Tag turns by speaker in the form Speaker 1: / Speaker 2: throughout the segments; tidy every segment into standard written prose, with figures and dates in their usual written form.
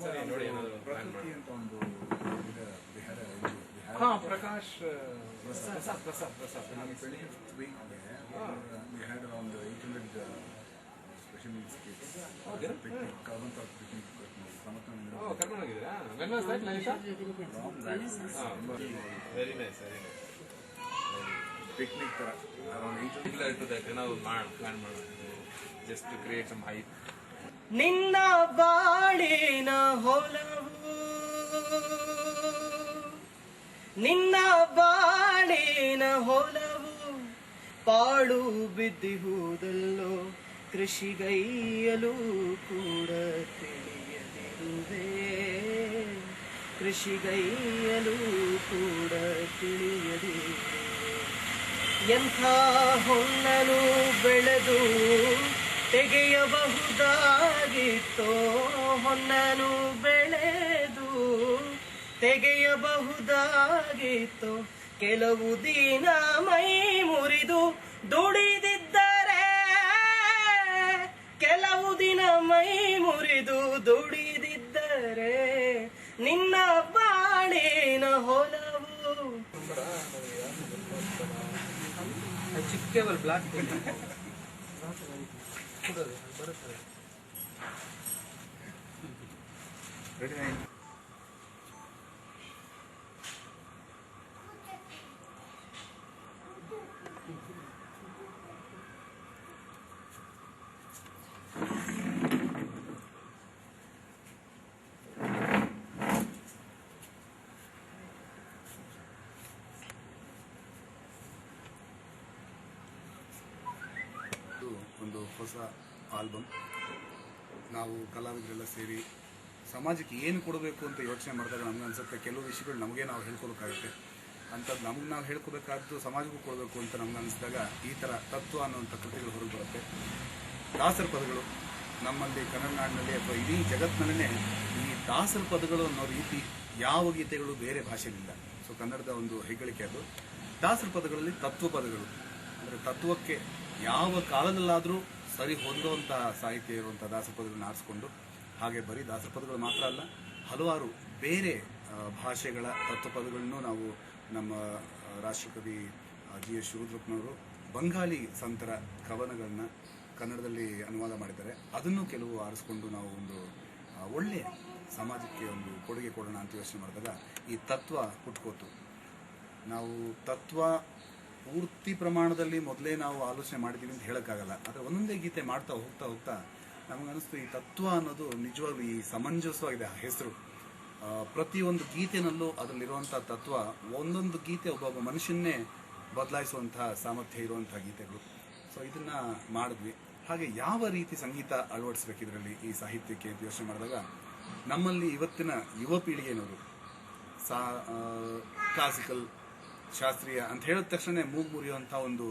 Speaker 1: ಪ್ರಕೃತಿ ಅಂತ ಒಂದು
Speaker 2: Prakash
Speaker 1: we had around 800 special needs kids. Picnic, carbon talk picnic.
Speaker 2: ಕರ್ಕೊಂಡೋಗಿದ್ದೀರಾ? When was that, Lanisha?
Speaker 1: Long back.
Speaker 2: Very nice, very nice.
Speaker 1: Picnic around 800.
Speaker 2: Similar to that, ನಾವು plan ಮಾಡೋಣ. Just to create some hype.
Speaker 3: ನಿನ್ನ ಬಾಳಿನ ಹೊಲವು ನಿನ್ನ ಬಾಳಿನ ಹೊಲವು ಪಾಳು ಬಿದ್ದಿಹುದಲ್ಲೋ ಕೃಷಿಗೈಯಲು ಕೂಡ ತಿಳಿಯದಿರುವೆ ಕೃಷಿಗೈಯಲು ಕೂಡ ತಿಳಿಯದಿರುವೆ ಎಂಥ ಹೊನ್ನನು ಬೆಳೆದು ತೆಗೆಯಬಹುದಾಗಿತ್ತೋ ಹೊನ್ನನು ಬೆಳೆದು ತೆಗೆಯಬಹುದಾಗಿತ್ತೋ ಕೆಲವು ದಿನ ಮೈ ಮುರಿದು ದುಡಿದಿದ್ದರೆ ಕೆಲವು ದಿನ ಮೈ ಮುರಿದು ದುಡಿದಿದ್ದರೆ ನಿನ್ನ ಬಾಳಿನ ಹೊಲವು ಚಿಕ್ಕ ಬ್ಲಾಕ್ ಬರುತ್ತದೆ
Speaker 1: ಒಂದು ಹೊಸ ಆಲ್ಬಮ್ ನಾವು ಕಲಾವಿದರೆಲ್ಲ ಸೇರಿ ಸಮಾಜಕ್ಕೆ ಏನು ಕೊಡಬೇಕು ಅಂತ ಯೋಚನೆ ಮಾಡಿದಾಗ ನಮ್ಗೆ ಅನ್ಸುತ್ತೆ ಕೆಲವು ವಿಷಯಗಳು ನಮಗೆ ನಾವು ಹೇಳ್ಕೊಬೇಕಾಗುತ್ತೆ ಅಂಥದ್ದು ನಮ್ಗೆ ನಾವು ಹೇಳ್ಕೊಬೇಕಾದ್ದು ಸಮಾಜಕ್ಕೂ ಕೊಡಬೇಕು ಅಂತ ನಮ್ಗೆ ಅನಿಸಿದಾಗ ಈ ಥರ ತತ್ವ ಅನ್ನೋಂಥ ಕೃತಿಗಳು ಹೊರಗೆ ಬರುತ್ತೆ. ದಾಸರ ಪದಗಳು ನಮ್ಮಲ್ಲಿ ಕನ್ನಡ ನಾಡಿನಲ್ಲಿ ಅಥವಾ ಇಡೀ ಜಗತ್ತಿನಲ್ಲೇ ಈ ದಾಸರ ಪದಗಳು ಅನ್ನೋ ರೀತಿ ಯಾವ ಗೀತೆಗಳು ಬೇರೆ ಭಾಷೆಯಲ್ಲಿಲ್ಲ. ಸೊ ಕನ್ನಡದ ಒಂದು ಹೆಗ್ಗಳಿಕೆ ಅದು. ದಾಸರ ಪದಗಳಲ್ಲಿ ತತ್ವ ಪದಗಳು ಅಂದರೆ ತತ್ವಕ್ಕೆ ಯಾವ ಕಾಲದಲ್ಲಾದರೂ ಸರಿ ಹೊಂದುವಂತಹ ಸಾಹಿತ್ಯ ಇರುವಂತಹ ದಾಸರ ಪದಗಳನ್ನ ಆರಿಸಿಕೊಂಡು ಹಾಗೆ ಬರೀ ದಾಸರ ಪದಗಳು ಮಾತ್ರ ಅಲ್ಲ ಹಲವಾರು ಬೇರೆ ಭಾಷೆಗಳ ತತ್ವಪದಗಳನ್ನು ನಾವು ನಮ್ಮ ರಾಷ್ಟ್ರಕವಿ GS ಶಿವರುದ್ರಪ್ಪನವರು ಬಂಗಾಳಿ ಸಂತರ ಕವನಗಳನ್ನ ಕನ್ನಡದಲ್ಲಿ ಅನುವಾದ ಮಾಡಿದ್ದಾರೆ. ಅದನ್ನು ಕೆಲವು ಆರಿಸ್ಕೊಂಡು ನಾವು ಒಂದು ಒಳ್ಳೆಯ ಸಮಾಜಕ್ಕೆ ಒಂದು ಕೊಡುಗೆ ಕೊಡೋಣ ಅಂತ ಯೋಚನೆ ಮಾಡಿದಾಗ ಈ ತತ್ವ ಹುಟ್ಕೋತು. ನಾವು ತತ್ವ ಪೂರ್ತಿ ಪ್ರಮಾಣದಲ್ಲಿ ಮೊದಲೇ ನಾವು ಆಲೋಚನೆ ಮಾಡಿದ್ದೀವಿ ಅಂತ ಹೇಳೋಕ್ಕಾಗಲ್ಲ. ಆದರೆ ಒಂದೊಂದೇ ಗೀತೆ ಮಾಡ್ತಾ ಹೋಗ್ತಾ ಹೋಗ್ತಾ ನಮಗನ್ನಿಸ್ತು ಈ ತತ್ವ ಅನ್ನೋದು ನಿಜವಾಗ್ಲೂ ಈ ಸಮಂಜಸವಾಗಿದೆ ಆ ಹೆಸರು. ಪ್ರತಿಯೊಂದು ಗೀತೆನಲ್ಲೂ ಅದರಲ್ಲಿರುವಂಥ ತತ್ವ ಒಂದೊಂದು ಗೀತೆ ಒಬ್ಬೊಬ್ಬ ಮನುಷ್ಯನ್ನೇ ಬದಲಾಯಿಸುವಂತಹ ಸಾಮರ್ಥ್ಯ ಇರುವಂತಹ ಗೀತೆಗಳು. ಸೊ ಇದನ್ನ ಮಾಡಿದ್ವಿ. ಹಾಗೆ ಯಾವ ರೀತಿ ಸಂಗೀತ ಅಳವಡಿಸ್ಬೇಕು ಇದರಲ್ಲಿ ಈ ಸಾಹಿತ್ಯಕ್ಕೆ ಅಂತ ಯೋಚನೆ ಮಾಡಿದಾಗ ನಮ್ಮಲ್ಲಿ ಇವತ್ತಿನ ಯುವ ಪೀಳಿಗೆನವರು ಕ್ಲಾಸಿಕಲ್ ಶಾಸ್ತ್ರೀಯ ಅಂತ ಹೇಳಿದ ತಕ್ಷಣ ಮೂಗು ಮುರಿಯುವಂಥ ಒಂದು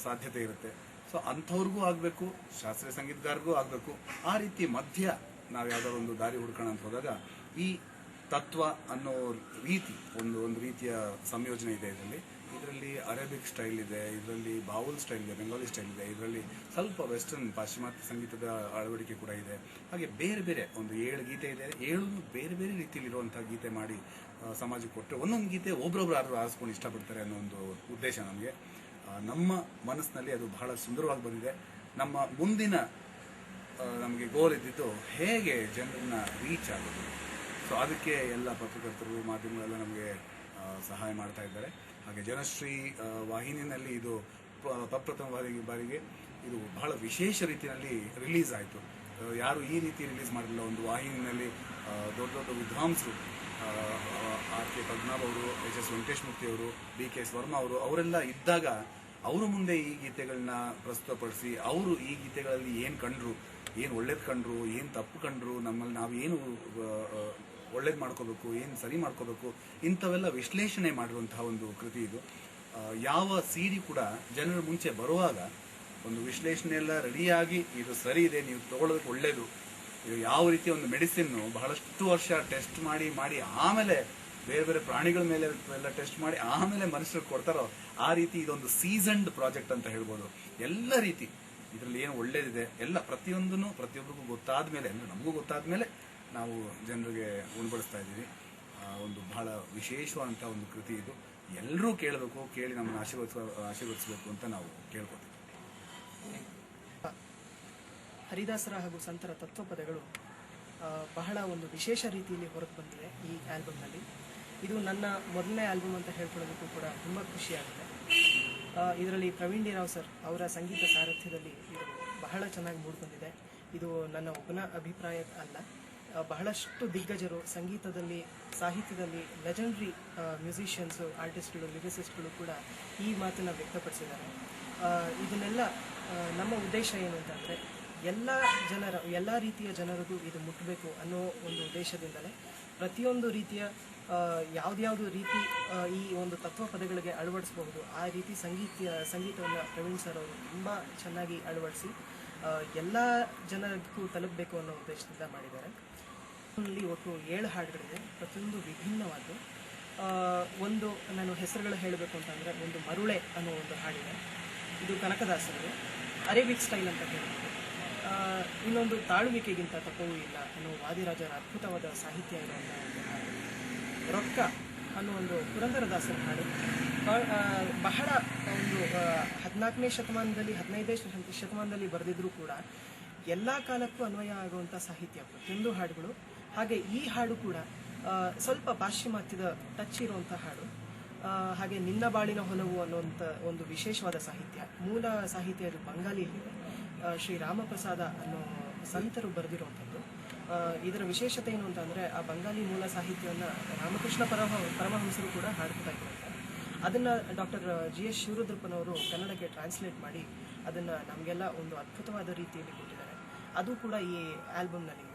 Speaker 1: ಸಾಧ್ಯತೆ ಇರುತ್ತೆ. ಸೊ ಅಂಥವ್ರಿಗೂ ಆಗಬೇಕು, ಶಾಸ್ತ್ರೀಯ ಸಂಗೀತಗಾರರಿಗೂ ಆಗಬೇಕು. ಆ ರೀತಿ ಮಧ್ಯ ನಾವು ಯಾವ್ದಾದ್ರು ಒಂದು ದಾರಿ ಹುಡ್ಕೋಣ ಅಂತ ಹೋದಾಗ ಈ ತತ್ವ ಅನ್ನೋ ರೀತಿ ಒಂದು ರೀತಿಯ ಸಂಯೋಜನೆ ಇದೆ ಇದರಲ್ಲಿ ಅರೇಬಿಕ್ ಸ್ಟೈಲ್ ಇದೆ, ಇದರಲ್ಲಿ ಬಾವುಲ್ ಸ್ಟೈಲ್ ಇದೆ, ಬೆಂಗಾಲಿ ಸ್ಟೈಲ್ ಇದೆ, ಇದರಲ್ಲಿ ಸ್ವಲ್ಪ ವೆಸ್ಟರ್ನ್ ಪಾಶ್ಚಿಮಾತ್ಯ ಸಂಗೀತದ ಅಳವಡಿಕೆ ಕೂಡ ಇದೆ. ಹಾಗೆ ಬೇರೆ ಬೇರೆ ಒಂದು 7 ಗೀತೆ ಇದೆ. 7 ಬೇರೆ ಬೇರೆ ರೀತಿಯಲ್ಲಿ ಇರುವಂತಹ ಗೀತೆ ಮಾಡಿ ಸಮಾಜಕ್ಕೆ ಕೊಟ್ಟರೆ ಒಂದೊಂದು ಗೀತೆ ಒಬ್ರೊಬ್ರು ಯಾರು ಆರಿಸ್ಕೊಂಡು ಇಷ್ಟಪಡ್ತಾರೆ ಅನ್ನೋ ಒಂದು ಉದ್ದೇಶ ನಮಗೆ. ನಮ್ಮ ಮನಸ್ಸಿನಲ್ಲಿ ಅದು ಬಹಳ ಸುಂದರವಾಗಿ ಬಂದಿದೆ. ನಮ್ಮ ಮುಂದಿನ ನಮಗೆ ಗೋಲ್ ಇದ್ದಿದ್ದು ಹೇಗೆ ಜನರನ್ನ ರೀಚ್ ಆಗೋದು. ಸೊ ಅದಕ್ಕೆ ಎಲ್ಲ ಪತ್ರಕರ್ತರು ಮಾಧ್ಯಮಗಳೆಲ್ಲ ನಮಗೆ ಸಹಾಯ ಮಾಡ್ತಾ ಇದ್ದಾರೆ. ಹಾಗೆ ಜನಶ್ರೀ ವಾಹಿನಿಯಲ್ಲಿ ಇದು ಪ್ರಪ್ರಥಮ ಬಾರಿಗೆ ಇದು ಬಹಳ ವಿಶೇಷ ರೀತಿಯಲ್ಲಿ ರಿಲೀಸ್ ಆಯಿತು. ಯಾರು ಈ ರೀತಿ ರಿಲೀಸ್ ಮಾಡಲಿಲ್ಲ. ಒಂದು ವಾಹಿನಿಯಲ್ಲಿ ದೊಡ್ಡ ದೊಡ್ಡ ವಿದ್ವಾಂಸರು RK ಪದ್ಮನಾಭ್ ಅವರು, HS ವೆಂಕಟೇಶ್ ಮೂರ್ತಿ ಅವರು, BK ವರ್ಮಾ ಅವರು ಅವರೆಲ್ಲ ಇದ್ದಾಗ ಅವರು ಮುಂದೆ ಈ ಗೀತೆಗಳನ್ನ ಪ್ರಸ್ತುತಪಡಿಸಿ ಅವರು ಈ ಗೀತೆಗಳಲ್ಲಿ ಏನು ಕಂಡ್ರು, ಏನು ಒಳ್ಳೇದು ಕಂಡ್ರು, ಏನು ತಪ್ಪು ಕಂಡ್ರು, ನಮ್ಮಲ್ಲಿ ನಾವು ಏನು ಒಳ್ಳೇದು ಮಾಡ್ಕೋಬೇಕು, ಏನು ಸರಿ ಮಾಡ್ಕೋಬೇಕು, ಇಂಥವೆಲ್ಲ ವಿಶ್ಲೇಷಣೆ ಮಾಡಿರುವಂತಹ ಒಂದು ಕೃತಿ ಇದು. ಯಾವ CD ಕೂಡ ಜನರ ಮುಂಚೆ ಬರುವಾಗ ಒಂದು ವಿಶ್ಲೇಷಣೆ ಎಲ್ಲ ರೆಡಿಯಾಗಿ ಇದು ಸರಿ ಇದೆ, ನೀವು ತಗೊಳ್ಳೋದಕ್ಕೆ ಒಳ್ಳೇದು, ಇದು ಯಾವ ರೀತಿಯ ಒಂದು ಮೆಡಿಸಿನ್ನು ಬಹಳಷ್ಟು ವರ್ಷ ಟೆಸ್ಟ್ ಮಾಡಿ ಆಮೇಲೆ ಬೇರೆ ಬೇರೆ ಪ್ರಾಣಿಗಳ ಮೇಲೆ ಎಲ್ಲ ಟೆಸ್ಟ್ ಮಾಡಿ ಆಮೇಲೆ ಮನುಷ್ಯರಿಗೆ ಕೊಡ್ತಾರೋ ಆ ರೀತಿ ಇದೊಂದು ಸೀಸನ್ಡ್ ಪ್ರಾಜೆಕ್ಟ್ ಅಂತ ಹೇಳ್ಬೋದು. ಎಲ್ಲ ರೀತಿ ಇದರಲ್ಲಿ ಏನು ಒಳ್ಳೇದಿದೆ ಎಲ್ಲ ಪ್ರತಿಯೊಂದನ್ನು ಪ್ರತಿಯೊಬ್ಬರಿಗೂ ಗೊತ್ತಾದ್ಮೇಲೆ, ಅಂದ್ರೆ ನಮಗೂ ಗೊತ್ತಾದ್ಮೇಲೆ ನಾವು ಜನರಿಗೆ ಉಣಬಡಿಸ್ತಾ ಇದ್ದೀವಿ. ಒಂದು ಬಹಳ ವಿಶೇಷವಾದಂಥ ಒಂದು ಕೃತಿ ಇದು. ಎಲ್ಲರೂ ಕೇಳಬೇಕು, ಕೇಳಿ ನಮ್ಮನ್ನು ಆಶೀರ್ವದಿಸಬೇಕು ಅಂತ ನಾವು ಕೇಳ್ಕೊತೀವಿ.
Speaker 3: ಹರಿದಾಸರ ಹಾಗೂ ಸಂತರ ತತ್ವಪದಗಳು ಬಹಳ ಒಂದು ವಿಶೇಷ ರೀತಿಯಲ್ಲಿ ಹೊರಗೆ ಬಂದಿದೆ ಈ ಆಲ್ಬಮ್ನಲ್ಲಿ. ಇದು ನನ್ನ ಮೊದಲನೇ ಆಲ್ಬಮ್ ಅಂತ ಹೇಳ್ಕೊಳ್ಳೋದಕ್ಕೂ ಕೂಡ ತುಂಬ ಖುಷಿಯಾಗುತ್ತೆ. ಇದರಲ್ಲಿ ಪ್ರವೀಣ್ ಡಿ ರಾವ್ ಸರ್ ಅವರ ಸಂಗೀತ ಸಾರಥ್ಯದಲ್ಲಿ ಇದು ಬಹಳ ಚೆನ್ನಾಗಿ ಮೂಡಿಬಂದಿದೆ. ಇದು ನನ್ನ ಒಬ್ಬನ ಅಭಿಪ್ರಾಯ ಅಲ್ಲ, ಬಹಳಷ್ಟು ದಿಗ್ಗಜರು ಸಂಗೀತದಲ್ಲಿ, ಸಾಹಿತ್ಯದಲ್ಲಿ ಲೆಜೆಂಡ್ರಿ ಮ್ಯೂಸಿಷಿಯನ್ಸು, ಆರ್ಟಿಸ್ಟ್ಗಳು, ಲಿರಿಸಿಸ್ಟ್ಗಳು ಕೂಡ ಈ ಮಾತನ್ನು ವ್ಯಕ್ತಪಡಿಸಿದ್ದಾರೆ. ಇದನ್ನೆಲ್ಲ ನಮ್ಮ ಉದ್ದೇಶ ಏನು ಅಂತಂದರೆ ಎಲ್ಲ ರೀತಿಯ ಜನರಿಗೂ ಇದು ಮುಟ್ಟಬೇಕು ಅನ್ನೋ ಒಂದು ಉದ್ದೇಶದಿಂದಲೇ ಪ್ರತಿಯೊಂದು ರೀತಿಯ ಯಾವುದ್ಯಾವುದು ರೀತಿ ಈ ಒಂದು ತತ್ವಪದಗಳಿಗೆ ಅಳವಡಿಸಬಹುದು ಆ ರೀತಿ ಸಂಗೀತವನ್ನು ಪ್ರವೀಣ್ ಸರ್ ಅವರು ತುಂಬ ಚೆನ್ನಾಗಿ ಅಳವಡಿಸಿ ಎಲ್ಲ ಜನರಿಗೂ ತಲುಪಬೇಕು ಅನ್ನೋ ಉದ್ದೇಶದಿಂದ ಮಾಡಿದ್ದಾರೆ. ಇಲ್ಲಿ ಒಟ್ಟು 7 ಹಾಡುಗಳಿದೆ, ಪ್ರತಿಯೊಂದು ವಿಭಿನ್ನವಾದ್ದು. ಒಂದು ನಾನು ಹೆಸರುಗಳು ಹೇಳಬೇಕು ಅಂತಂದರೆ, ಒಂದು ಮರುಳೆ ಅನ್ನೋ ಒಂದು ಹಾಡಿದೆ, ಇದು ಕನಕದಾಸರು, ಅರೇಬಿಕ್ ಸ್ಟೈಲ್ ಅಂತ ಹೇಳ್ಬೋದು. ಇನ್ನೊಂದು ತಾಳುವಿಕೆಗಿಂತ ತಪ್ಪವೂ ಇಲ್ಲ ಅನ್ನೋ ವಾದಿರಾಜರ ಅದ್ಭುತವಾದ ಸಾಹಿತ್ಯ ಇರುವಂಥ ಒಂದು ಹಾಡು. ರೊಕ್ಕ ಅನ್ನೋ ಒಂದು ಪುರಂದರದಾಸರ ಹಾಡು, ಬಹಳ ಒಂದು 14ನೇ ಶತಮಾನದಲ್ಲಿ 15ನೇ ಶತಮಾನದಲ್ಲಿ ಬರೆದಿದ್ರೂ ಕೂಡ ಎಲ್ಲ ಕಾಲಕ್ಕೂ ಅನ್ವಯ ಆಗುವಂಥ ಸಾಹಿತ್ಯ ಪ್ರತಿಯೊಂದು ಹಾಡುಗಳು. ಹಾಗೆ ಈ ಹಾಡು ಕೂಡ ಸ್ವಲ್ಪ ಪಾಶ್ಚಿಮಾತ್ಯದ ಟಚ್ ಇರುವಂಥ ಹಾಡು. ಹಾಗೆ ನಿನ್ನ ಬಾಳಿನ ಹೊಲವು ಅನ್ನುವಂಥ ಒಂದು ವಿಶೇಷವಾದ ಸಾಹಿತ್ಯ, ಮೂಲ ಸಾಹಿತ್ಯ ಅದು ಬಂಗಾಲಿಯಲ್ಲಿದೆ. ಶ್ರೀ ರಾಮಪ್ರಸಾದ ಅನ್ನೋ ಸಂತರು ಬರೆದಿರುವಂಥದ್ದು. ಇದರ ವಿಶೇಷತೆ ಏನು ಅಂತಂದರೆ, ಆ ಬಂಗಾಲಿ ಮೂಲ ಸಾಹಿತ್ಯವನ್ನು ರಾಮಕೃಷ್ಣ ಪರಮಹಂಸರು ಕೂಡ ಹಾಡ್ತಾ ಇರುವಂಥ ಅದನ್ನು ಡಾಕ್ಟರ್ GS ಶಿವರುದ್ರಪ್ಪನವರು ಕನ್ನಡಕ್ಕೆ ಟ್ರಾನ್ಸ್ಲೇಟ್ ಮಾಡಿ ಅದನ್ನು ನಮಗೆಲ್ಲ ಒಂದು ಅದ್ಭುತವಾದ ರೀತಿಯಲ್ಲಿ ಕೊಟ್ಟಿದ್ದಾರೆ. ಅದು ಕೂಡ ಈ ಆಲ್ಬಮ್ನಲ್ಲಿ